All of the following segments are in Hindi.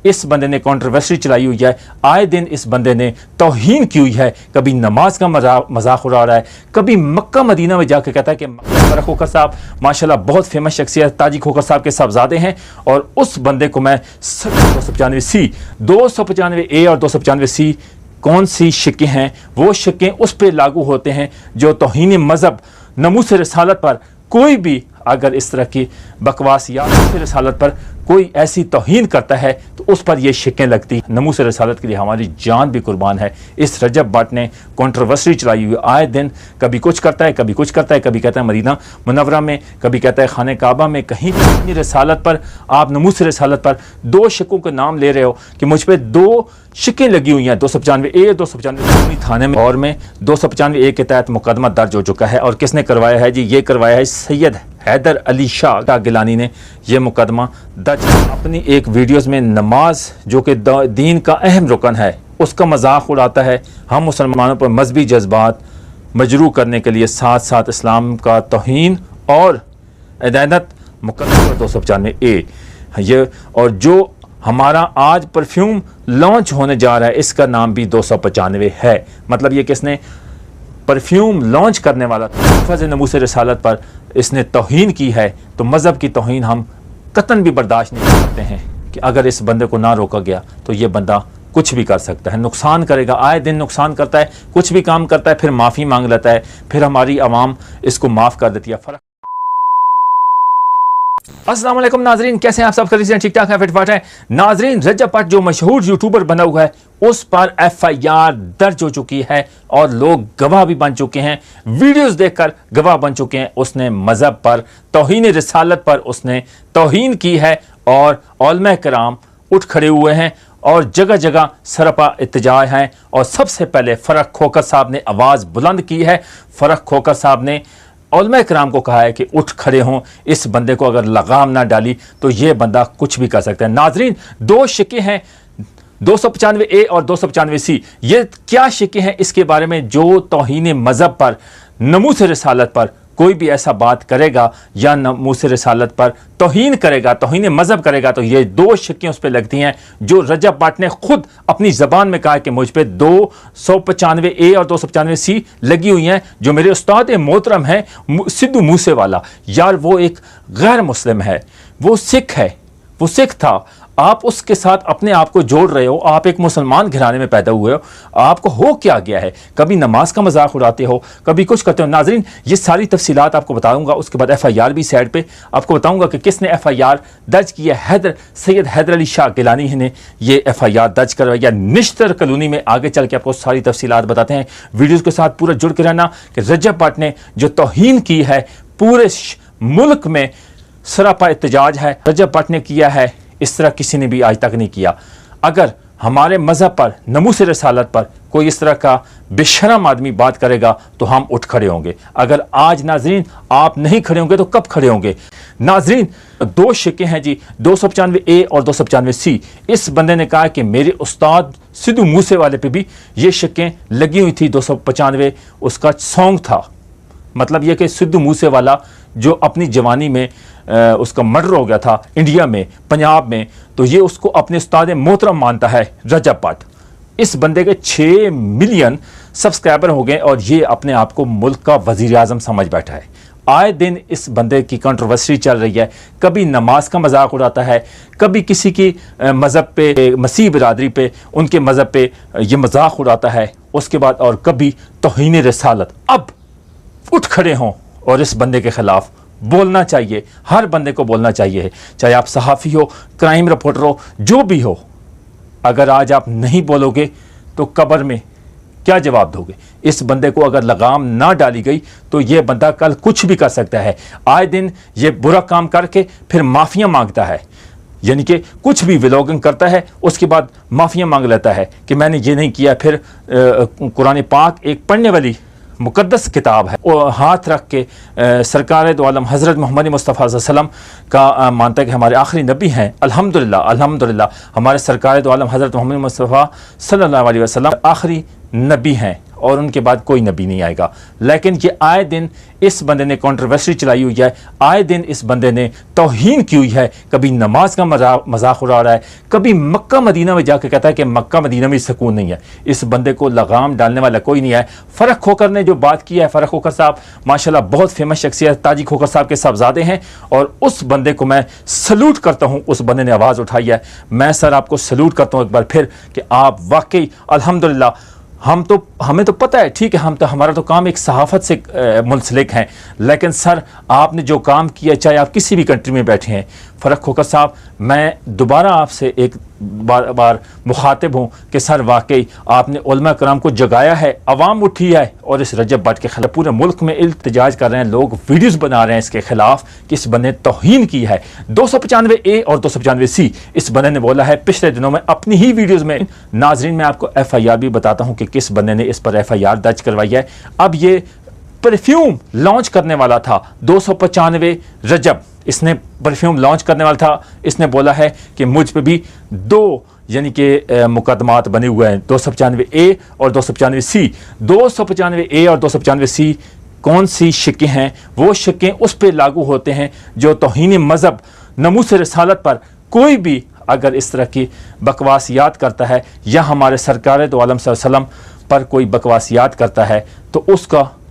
इस बंदे ने कंट्रोवर्सी चलाई हुई है, आए दिन इस बंदे ने तौहीन की हुई है। कभी नमाज का मजाक उड़ा रहा है, कभी मक्का मदीना में जाकर कहता है कि फरख खोखर साहब माशाल्लाह बहुत फेमस शख्सियत ताजी खोखर साहब के साहबजादे हैं, और उस बंदे को मैं 295C 295A और 295C कौन सी शिक्कें हैं, वो शिक्कें उस पर लागू होते हैं जो तौहीन मज़हब नमूस रिसालत पर कोई भी अगर इस तरह की बकवास या रिसालत पर कोई ऐसी तौहीन करता है तो उस पर ये शिक्कें लगती। नमूस रिसालत के लिए हमारी जान भी कुर्बान है। इस रजब भट्ट ने कंट्रोवर्सी चलाई हुई, आए दिन कभी कुछ करता है, कभी कुछ करता है, कभी कहता है मदीना मुनव्वरा में, कभी कहता है खाने काबा में, कहीं भी रिसालत पर आप नमूस रिसालत पर 2 शिक्कों के नाम ले रहे हो कि मुझ पर 2 शिक्कें लगी हुई हैं। 295A 295 थाने में और में 295A के तहत मुकदमा दर्ज हो चुका है। और किसने करवाया है जी? ये करवाया है सैयद हैदर अली शाह गिलानी ने ये मुकदमा दर्ज। अपनी एक वीडियोस में नमाज जो कि दीन का अहम रुकन है उसका मजाक उड़ाता है। हम मुसलमानों पर मजहबी जज्बात मजरू करने के लिए साथ साथ इस्लाम का तौहीन और अदानत मुकदमा 295A ये, और जो हमारा आज परफ्यूम लॉन्च होने जा रहा है इसका नाम भी 295 है। मतलब ये किसने परफ्यूम लॉन्च करने वाला था, फज़ नमूस रिसालत पर इसने तौहीन की है। तो मज़हब की तौहीन हम कतन भी बर्दाश्त नहीं कर सकते हैं कि अगर इस बंदे को ना रोका गया तो ये बंदा कुछ भी कर सकता है, नुकसान करेगा, आए दिन नुकसान करता है, कुछ भी काम करता है, फिर माफ़ी मांग लेता है, फिर हमारी आवाम इसको माफ़ कर देती है। फ़र्क। अस्सलाम वालेकुम नाजरीन, कैसे हैं आप सब? खरीद ठीक ठाक है, फिटफाट है नाजरीन। रजब भट्ट जो मशहूर यूट्यूबर बना हुआ है उस पर FIR दर्ज हो चुकी है और लोग गवाह भी बन चुके हैं, वीडियोस देखकर गवाह बन चुके हैं। उसने मजहब पर तौहीन रिसालत पर उसने तौहीन की है और उलमा कराम उठ खड़े हुए हैं और जगह जगह सरपा इत्तेजाज हैं। और सबसे पहले फरख खोखर साहब ने आवाज़ बुलंद की है। फरख खोखर साहब ने उलमा कराम को कहा है कि उठ खड़े हों, इस बंदे को अगर लगाम ना डाली तो ये बंदा कुछ भी कर सकता है। नाजरीन 2 शिक्के हैं 295A और 295C। ये क्या शिक्के हैं इसके बारे में, जो तौहीन मज़हब पर नमूस रिसालत पर कोई भी ऐसा बात करेगा या नमूस रिसालत पर तौहीन करेगा, तौहीन मज़हब करेगा, तो ये 2 शिक्कें उस पर लगती हैं जो रजब भट्ट ने खुद अपनी ज़बान में कहा कि मुझ पर 295A और 295C लगी हुई हैं। जो मेरे उस्ताद मोहतरम हैं सिद्धू मूसे वाला, यार वो एक गैर मुस्लिम है, वो सिख है, वो सिख था। आप उसके साथ अपने आप को जोड़ रहे हो, आप एक मुसलमान घराने में पैदा हुए हो, आपको हो क्या गया है? कभी नमाज का मजाक उड़ाते हो, कभी कुछ करते हो। नाजरीन ये सारी तफसीलात आपको बताऊंगा, उसके बाद FIR भी साइड पे आपको बताऊंगा कि किसने FIR दर्ज किया। सैयद हैदर अली शाह गिलानी ने ये FIR दर्ज करवाया निश्तर कॉलोनी में। आगे चल के आपको सारी तफसीलात बताते हैं, वीडियोज़ के साथ पूरा जुड़ के रहना कि रजब भट्ट ने जो तौहीन की है पूरे मुल्क में सरापा इत्तेजाज है। रजब भट्ट ने किया है, इस तरह किसी ने भी आज तक नहीं किया। अगर हमारे मज़हब पर नमूस रिसालत पर कोई इस तरह का बेशरम आदमी बात करेगा तो हम उठ खड़े होंगे। अगर आज नाजरीन आप नहीं खड़े होंगे तो कब खड़े होंगे? नाजरीन 2 शिक्के हैं जी 295A और 295C। इस बंदे ने कहा कि मेरे उस्ताद सिद्धू मूसे वाले पे भी ये शिक्कें लगी हुई थी। 295 उसका सॉन्ग था। मतलब यह कि सिद्धू मूसे वाला जो अपनी जवानी में उसका मर्डर हो गया था इंडिया में, पंजाब में, तो ये उसको अपने उस्ताद मोहतरम मानता है रजब भट्ट। इस बंदे के 6 मिलियन सब्सक्राइबर हो गए और ये अपने आप को मुल्क का वजीर आज़म समझ बैठा है। आए दिन इस बंदे की कंट्रोवर्सी चल रही है, कभी नमाज का मजाक उड़ाता है, कभी किसी की मज़हब पे, मसीह बिरादरी पे, उनके मज़हब पे ये मजाक उड़ाता है, उसके बाद और कभी तौहीन रिसालत। अब उठ खड़े हों और इस बंदे के ख़िलाफ़ बोलना चाहिए, हर बंदे को बोलना चाहिए, चाहे आप सहाफ़ी हो, क्राइम रिपोर्टर हो, जो भी हो। अगर आज आप नहीं बोलोगे तो कब्र में क्या जवाब दोगे? इस बंदे को अगर लगाम ना डाली गई तो ये बंदा कल कुछ भी कर सकता है। आए दिन ये बुरा काम करके फिर माफ़िया मांगता है, यानी कि कुछ भी व्लॉगिंग करता है उसके बाद माफ़िया मांग लेता है कि मैंने ये नहीं किया। फिर कुरान पाक एक पढ़ने वाली मुक़द्दस किताब है, वो हाथ रख के सरकार दो आलम हज़रत मोहम्मद मुस्तफ़ा सल्लल्लाहु अलैहि वसल्लम का मानता है कि हमारे आखिरी नबी हैं। अल्हम्दुलिल्लाह अल्हम्दुलिल्लाह हमारे सरकार दो आलम हज़रत मोहम्मद मुस्तफ़ा सल्लल्लाहु अलैहि वसल्लम आखिरी नबी हैं और उनके बाद कोई नबी नहीं आएगा। लेकिन ये आए दिन इस बंदे ने कंट्रोवर्सी चलाई हुई है, आए दिन इस बंदे ने तौहीन की हुई है। कभी नमाज का मजाक उड़ा रहा है, कभी मक्का मदीना में जाकर कहता है कि मक्का मदीना में सुकून नहीं है। इस बंदे को लगाम डालने वाला कोई नहीं है। फ़र्क खोकर ने जो बात की है, फ़र्क खोकर साहब माशाल्लाह बहुत फेमस शख्सियत, ताजी खोकर साहब के साहबजादे हैं, और उस बंदे को मैं सलूट करता हूँ। उस बंदे ने आवाज़ उठाई है, मैं सर आपको सलूट करता हूँ एक बार फिर कि आप वाकई अल्हम्दुलिल्लाह, हमें तो पता है, ठीक है, हमारा तो काम एक सहाफ़त से मुंसलिक हैं, लेकिन सर आपने जो काम किया, चाहे आप किसी भी कंट्री में बैठे हैं, फ़र्क खोकर साहब मैं दोबारा आपसे एक बार मुखातिब हूँ कि सर वाकई आपने उलमा कराम को जगाया है, अवाम उठी है और इस रजब भट्ट के खिलाफ पूरे मुल्क में इल्तिजाज कर रहे हैं, लोग वीडियोस बना रहे हैं इसके खिलाफ कि इस बंदे ने तौहीन की है। 295A और 295C इस बंदे ने बोला है पिछले दिनों में अपनी ही वीडियोज़ में। नाजरीन मैं आपको FIR भी बताता हूँ कि किस बंदे ने इस पर FIR दर्ज करवाई है। अब ये परफ्यूम लॉन्च करने वाला था 295 रजब, इसने परफ्यूम लॉन्च करने वाला था। इसने बोला है कि मुझ पे भी 2 यानी कि मुकदमात बने हुए हैं, 295A और 295C। 295A और 295C कौन सी शिकें हैं? वो शिकें उस पे लागू होते हैं जो तौहीन मज़हब, नमूस रिसालत पर कोई भी अगर इस तरह की बकवासियात करता है या हमारे सरकार दो आलम सल्लल्लाहु अलैहि वसल्लम पर कोई बकवासियात करता है तो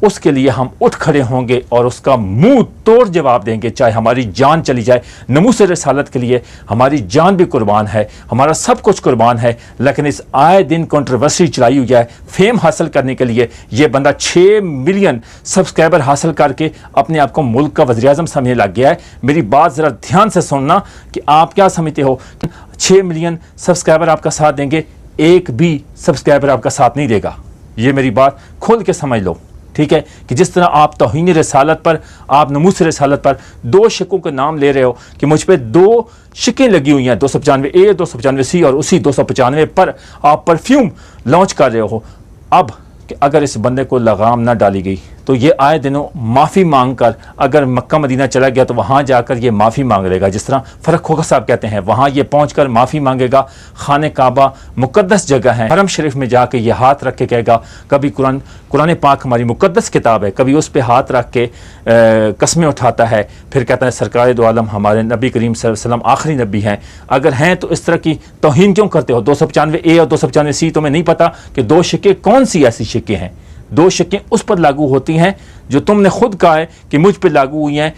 उसके लिए हम उठ खड़े होंगे और उसका मुंह तोड़ जवाब देंगे, चाहे हमारी जान चली जाए। नमूस रिसालत के लिए हमारी जान भी कुर्बान है, हमारा सब कुछ कुर्बान है। लेकिन इस आए दिन कंट्रोवर्सी चलाई हुई है फेम हासिल करने के लिए। ये बंदा 6 मिलियन सब्सक्राइबर हासिल करके अपने आप को मुल्क का वज़ीर-ए-आज़म समझने लग गया है। मेरी बात ज़रा ध्यान से सुनना कि आप क्या समझते हो। 6 मिलियन सब्सक्राइबर आपका साथ देंगे, एक भी सब्सक्राइबर आपका साथ नहीं देगा। ये मेरी बात खोल के समझ लो, ठीक है, कि जिस तरह आप तौहीन रिसालत पर, आप नमूस रिसालत पर 2 शिकों के नाम ले रहे हो कि मुझ पे 2 शिकें लगी हुई हैं, 295A 295C, और उसी 295 पर आप परफ्यूम लॉन्च कर रहे हो। अब कि अगर इस बंदे को लगाम ना डाली गई तो ये आए दिनों माफ़ी मांग कर अगर मक्का मदीना चला गया तो वहाँ जाकर ये माफ़ी मांग लेगा। जिस तरह फ़र्क खोखर साहब कहते हैं, वहाँ ये पहुँच कर माफ़ी मांगेगा। खाने काबा मुक़द्दस जगह है, हरम शरीफ में जाके ये हाथ रख के कहेगा, कभी कुरान पाक हमारी मुक़द्दस किताब है, कभी उस पर हाथ रख के कस्में उठाता है, फिर कहता है सरकार दो आलम हमारे नबी करीम सल्लल्लाहु अलैहि वसल्लम आखिरी नबी हैं। अगर हैं तो इस तरह की तौहीन क्यों करते हो? 295A और 295C तुम्हें नहीं पता कि 2 शिकें कौन सी ऐसी शिकें हैं? 2 शिकें उस पर लागू होती हैं जो तुमने खुद कहा है कि मुझ पर लागू हुई हैं।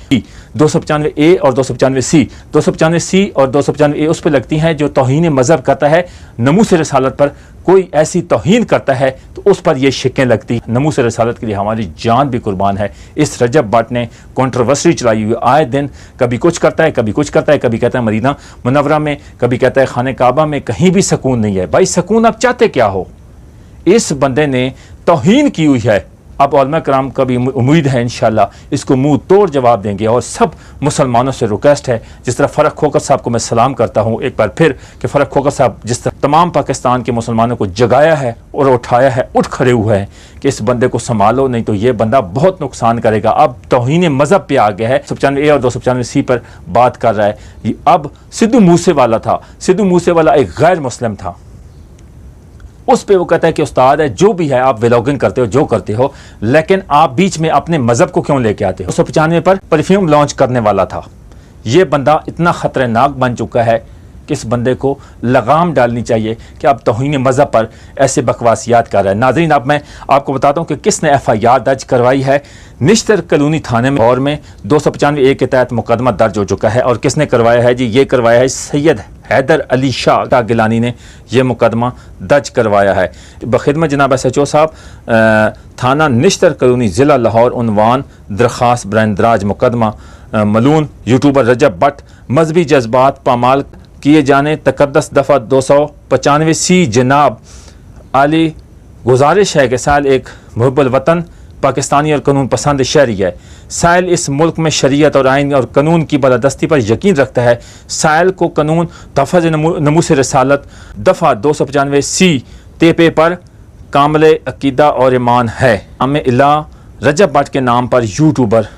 295A और 295C, 295C और 295A उस पर लगती हैं जो तौहीन मज़हब करता है। नमूस रिसालत पर कोई ऐसी तौहीन करता है तो उस पर ये शिकें लगती। नमूस रिसालत के लिए हमारी जान भी कुर्बान है। इस रजब भट्ट ने कंट्रोवर्सी चलाई हुई, आए दिन कभी कुछ करता है, कभी कुछ करता है, कभी कहता है मदीना मुनव्वरा में, कभी कहता है खाने काबा में, कहीं भी सुकून नहीं है। भाई सुकून आप चाहते क्या हो? इस बंदे ने तौहीन की हुई है। अब उलमा कराम का भी उम्मीद है इंशाल्लाह इसको मुंह तोड़ जवाब देंगे। और सब मुसलमानों से रिक्वेस्ट है, जिस तरह फ़र्क खोखर साहब को मैं सलाम करता हूँ एक बार फिर कि फ़र्क खोखर साहब जिस तरह तमाम पाकिस्तान के मुसलमानों को जगाया है और उठाया है, उठ खड़े हुए हैं कि इस बंदे को संभालो, नहीं तो ये बंदा बहुत नुकसान करेगा। अब तौहीन मज़हब पे आ गया है। 295A और 295C पर बात कर रहा है। अब सिद्धू मूसेवाला था, सिद्धू मूसेवाला एक गैर मुस्लिम था, उस पे वो कहता है कि उस्ताद है, जो भी है आप व्लॉगिंग करते हो, जो करते हो, लेकिन आप बीच में अपने मज़हब को क्यों लेके आते हो? 295 पर परफ्यूम लॉन्च करने वाला था। ये बंदा इतना ख़तरनाक बन चुका है कि इस बंदे को लगाम डालनी चाहिए कि आप तौहीन मज़हब पर ऐसे बकवासियात कर रहा है। नाज़रीन अब मैं आपको बताता हूँ कि किसने FIR दर्ज करवाई है। निश्तर कलोनी थाने में और में 295A के तहत मुकदमा दर्ज हो चुका है। और किसने करवाया है जी? ये करवाया है सैयद हैदर अली शाह गिलानी ने ये मुकदमा दर्ज करवाया है। बखिदमत जनाब SHO साहब, थाना निश्तर कलोनी ज़िला लाहौर, उन्वान दरख्वास्त ब्रांदराज मुकदमा मलून यूट्यूबर रजब भट्ट मजहबी जज्बात पामाल किए जाने तकद्दस दफ़ा 295C। जनाब आली गुजारिश है कि साल एक मुहब्बुल वतन पाकिस्तानी और कानून पसंद शहरी है। साइल इस मुल्क में शरीयत और आइन और कानून की बालादस्ती पर यकीन रखता है। साइल को कानून तहफ़्फ़ुज़ नमूस रिसालत दफ़ा 295C तेपे पर कामिल अकीदा और ईमान है। हमें इला रजब भट्ट के नाम पर यूट्यूबर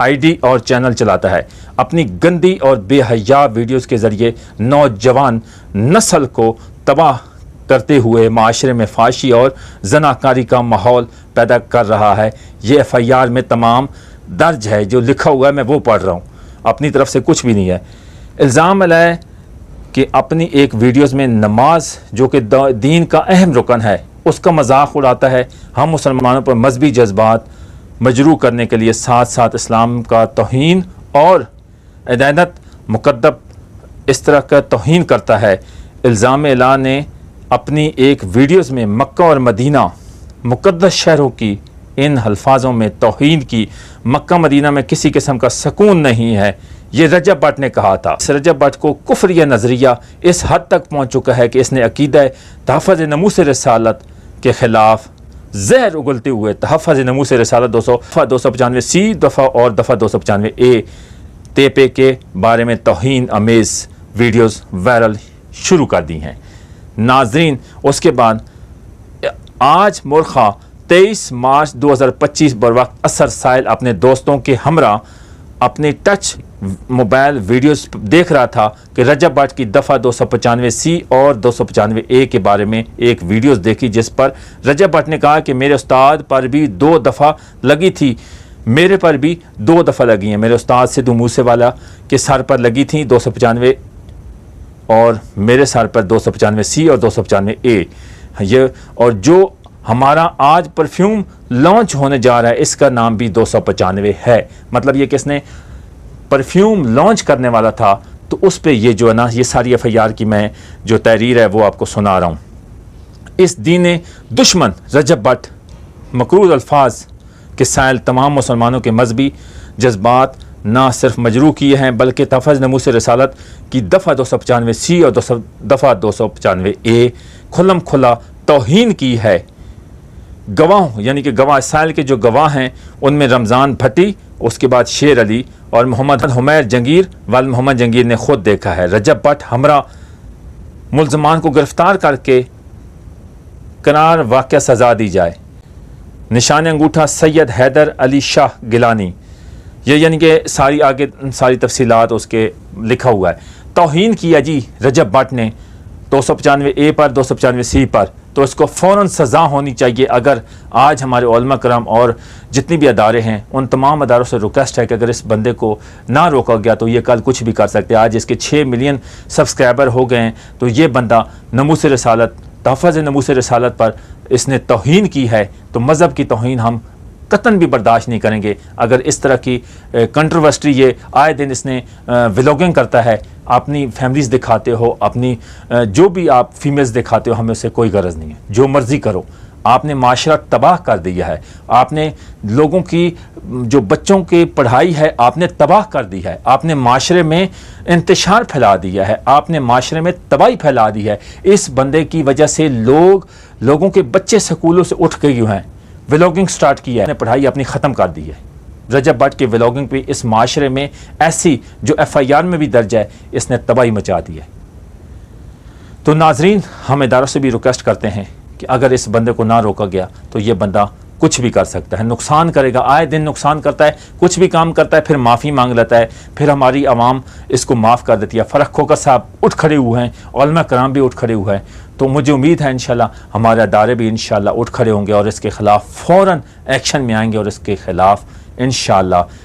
ID और चैनल चलाता है। अपनी गंदी और बेहया वीडियोस के ज़रिए नौजवान नस्ल को तबाह करते हुए माशरे में फाशी और जनाकारी का माहौल पैदा कर रहा है। ये FIR में तमाम दर्ज है, जो लिखा हुआ है मैं वो पढ़ रहा हूँ, अपनी तरफ से कुछ भी नहीं है। इल्ज़ाम है कि अपनी एक वीडियोस में नमाज जो कि दीन का अहम रुकन है उसका मजाक उड़ाता है। हम मुसलमानों पर मजहबी जज्बात मजरू करने के लिए साथ साथ इस्लाम का तौहीन और अदानत मुकद्दब इस तरह का तौहीन करता है। इल्ज़ाम एला ने अपनी एक वीडियोस में मक्का और मदीना मुकद्दस शहरों की इन अल्फाजों में तौहीन की। मक्का मदीना में किसी किस्म का सुकून नहीं है, ये रजब भट्ट ने कहा था। इस रजब भट्ट को कुफ्रिया नज़रिया इस हद तक पहुँच चुका है कि इसने अकीदा तहफ़्फ़ुज़ नमूस रिसालत के ख़िलाफ़ जहर उगलते हुए तहफ़्फ़ुज़ नमूस रिसालत 295C दफ़ा और दफ़ा 295A तेपे के बारे में तौहीन अमेज़ वीडियोस वायरल शुरू कर दी हैं। नाजरीन, उसके बाद आज मुर्खा 23 मार्च 2025 बरवक्त असर साइल अपने दोस्तों के हमरा अपने टच मोबाइल वीडियोस देख रहा था कि रजब भट्ट की दफ़ा 295C और 295A के बारे में एक वीडियोस देखी, जिस पर रजब भट्ट ने कहा कि मेरे उस्ताद पर भी 2 दफ़ा लगी थी, मेरे पर भी 2 दफ़ा लगी हैं। मेरे उस्ताद सिद्धू मूसेवाला के सर पर लगी थी 295 और मेरे सर पर 295C और 295A। ये और जो हमारा आज परफ्यूम लॉन्च होने जा रहा है इसका नाम भी 295 है। मतलब ये किसने परफ्यूम लॉन्च करने वाला था, तो उस पे ये जो है ना, ये सारी FIR की मैं जो तहरीर है वो आपको सुना रहा हूँ। इस दीन दुश्मन रजब भट्ट मकरूर अल्फाज के साइल तमाम मुसलमानों के मजहबी जज्बात ना सिर्फ मजरू किए हैं बल्कि तहफ़्फ़ुज़ नमूस रिसालत की दफ़ा 295C और दफ़ा 295A खुल्लम खुला तौहीन की है। गवाह यानी कि गवाह साइल के जो गवाह हैं उनमें रमज़ान भट्टी, उसके बाद शेर अली और मोहम्मद हुमैर जंगीर वाल मोहम्मद जंगीर ने खुद देखा है। रजब भट्ट हमरा मुल्ज़मान को गिरफ्तार करके करार वाक़या सज़ा दी जाए। निशान अंगूठा सैयद हैदर अली शाह गिलानी, ये यानी कि सारी तफसीलात उसके लिखा हुआ है। तौहीन किया जी रजब भट्ट ने 295A पर 295C पर, तो इसको फ़ौरन सज़ा होनी चाहिए। अगर आज हमारे उलमा कराम और जितनी भी अदारे हैं उन तमाम अदारों से रिक्वेस्ट है कि अगर इस बंदे को ना रोका गया तो ये कल कुछ भी कर सकते हैं। आज इसके 6 मिलियन सब्सक्राइबर हो गए हैं, तो ये बंदा नमूस रिसालत तहफ़्फ़ुज़ नमूस रिसालत पर इसने तौहीन की है, तो मज़हब की तौहीन हम कतन भी बर्दाश्त नहीं करेंगे। अगर इस तरह की कंट्रोवर्सी ये आए दिन इसने व्लॉगिंग करता है, अपनी फैमिलीज़ दिखाते हो, अपनी जो भी आप फीमेल्स दिखाते हो, हमें उससे कोई गरज नहीं है। जो मर्ज़ी करो, आपने माशरा तबाह कर दिया है, आपने लोगों की जो बच्चों की पढ़ाई है आपने तबाह कर दी है, आपने माशरे में इंतशार फैला दिया है, आपने माशरे में तबाही फैला दी है। इस बंदे की वजह से लोगों के बच्चे स्कूलों से उठ गए हैं, व्लॉगिंग स्टार्ट किया है, पढ़ाई अपनी ख़त्म कर दी है। रजब भट्ट के व्लॉगिंग पे इस माशरे में ऐसी जो FIR में भी दर्ज है, इसने तबाही मचा दी है। तो नाजरीन, हम इदारों से भी रिक्वेस्ट करते हैं कि अगर इस बंदे को ना रोका गया तो ये बंदा कुछ भी कर सकता है, नुकसान करेगा, आए दिन नुकसान करता है, कुछ भी काम करता है, फिर माफ़ी मांग लेता है, फिर हमारी आवाम इसको माफ़ कर देती है। फ़र्क खोकर साहब उठ खड़े हुए हैं, उलमा कराम भी उठ खड़े हुए हैं, तो मुझे उम्मीद है इंशाल्लाह हमारे अदारे भी इंशाल्लाह उठ खड़े होंगे और इसके ख़िलाफ़ फ़ौरन एक्शन में आएंगे और इसके ख़िलाफ़ इंशाल्लाह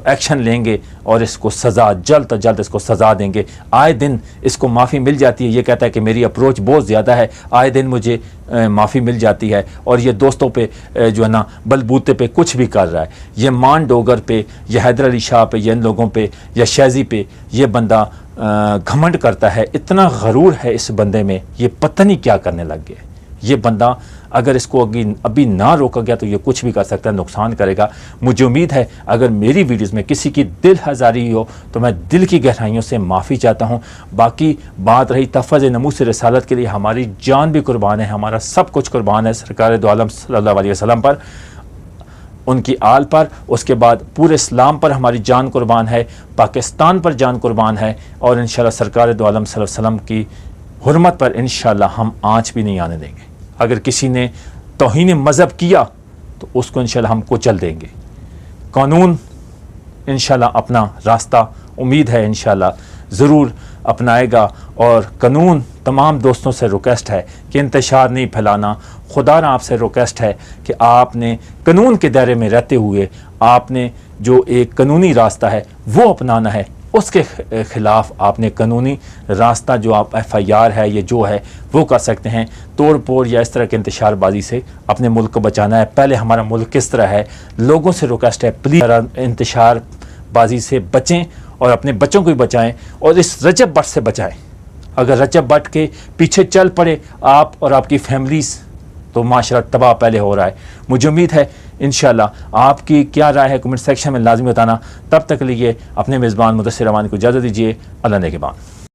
एक्शन लेंगे और इसको सज़ा जल्द से जल्द इसको सज़ा देंगे। आए दिन इसको माफ़ी मिल जाती है, ये कहता है कि मेरी अप्रोच बहुत ज़्यादा है, आए दिन मुझे माफ़ी मिल जाती है, और ये दोस्तों पे जो है ना बलबूते पे कुछ भी कर रहा है। ये मान डोगर पे, ये हैदर अली शाह पे, ये इन लोगों पे, या शैज़ी पे ये बंदा घमंड करता है, इतना गरूर है इस बंदे में, ये पता नहीं क्या करने लग गया। ये बंदा अगर इसको अभी ना रोका गया तो ये कुछ भी कर सकता है, नुकसान करेगा। मुझे उम्मीद है अगर मेरी वीडियोस में किसी की दिल हज़ारी हो तो मैं दिल की गहराइयों से माफ़ी चाहता हूँ। बाकी बात रही तहफ़्फ़ुज़ नमूस रिसालत के लिए, हमारी जान भी कुर्बान है, हमारा सब कुछ कुर्बान है सरकार दो आलम सल्लल्लाहु अलैहि वसल्लम पर, उनकी आल पर, उसके बाद पूरे इस्लाम पर हमारी जान कुर्बान है, पाकिस्तान पर जान कुर्बान है, और इंशाल्लाह सरकार दो आलम सल्लल्लाहु अलैहि वसल्लम की हुर्मत पर इंशाल्लाह हम आँच भी नहीं आने देंगे। अगर किसी ने तौहीन मज़हब किया तो उसको इंशाल्लाह हम कुचल देंगे। कानून इंशाल्लाह अपना रास्ता, उम्मीद है इंशाल्लाह ज़रूर अपनाएगा। और कानून तमाम दोस्तों से रिक्वेस्ट है कि इंतशार नहीं फैलाना। खुदारा आपसे रिक्वेस्ट है कि आपने कानून के दायरे में रहते हुए आपने जो एक कानूनी रास्ता है वो अपनाना है, उसके ख़िलाफ़ आपने कानूनी रास्ता जो आप FIR है ये जो है वो कर सकते हैं। तोड़ फोड़ या इस तरह के इंतशारबाजी से अपने मुल्क को बचाना है। पहले हमारा मुल्क किस तरह है, लोगों से रिक्वेस्ट है प्लीज़ इंतशारबाजी से बचें और अपने बच्चों को भी बचाएं और इस रजब भट्ट से बचाएं। अगर रजब भट्ट के पीछे चल पड़े आप और आपकी फैमिलीज़ तो माशरा तबाह पहले हो रहा है। मुझे उम्मीद है इंशाल्लाह आपकी क्या राय है कमेंट सेक्शन में लाजमी बताना। तब तक के लिए अपने मेज़बान मुदस्सिर रहमानी को इजाज़त दीजिए। अल्लाह ने के बाद।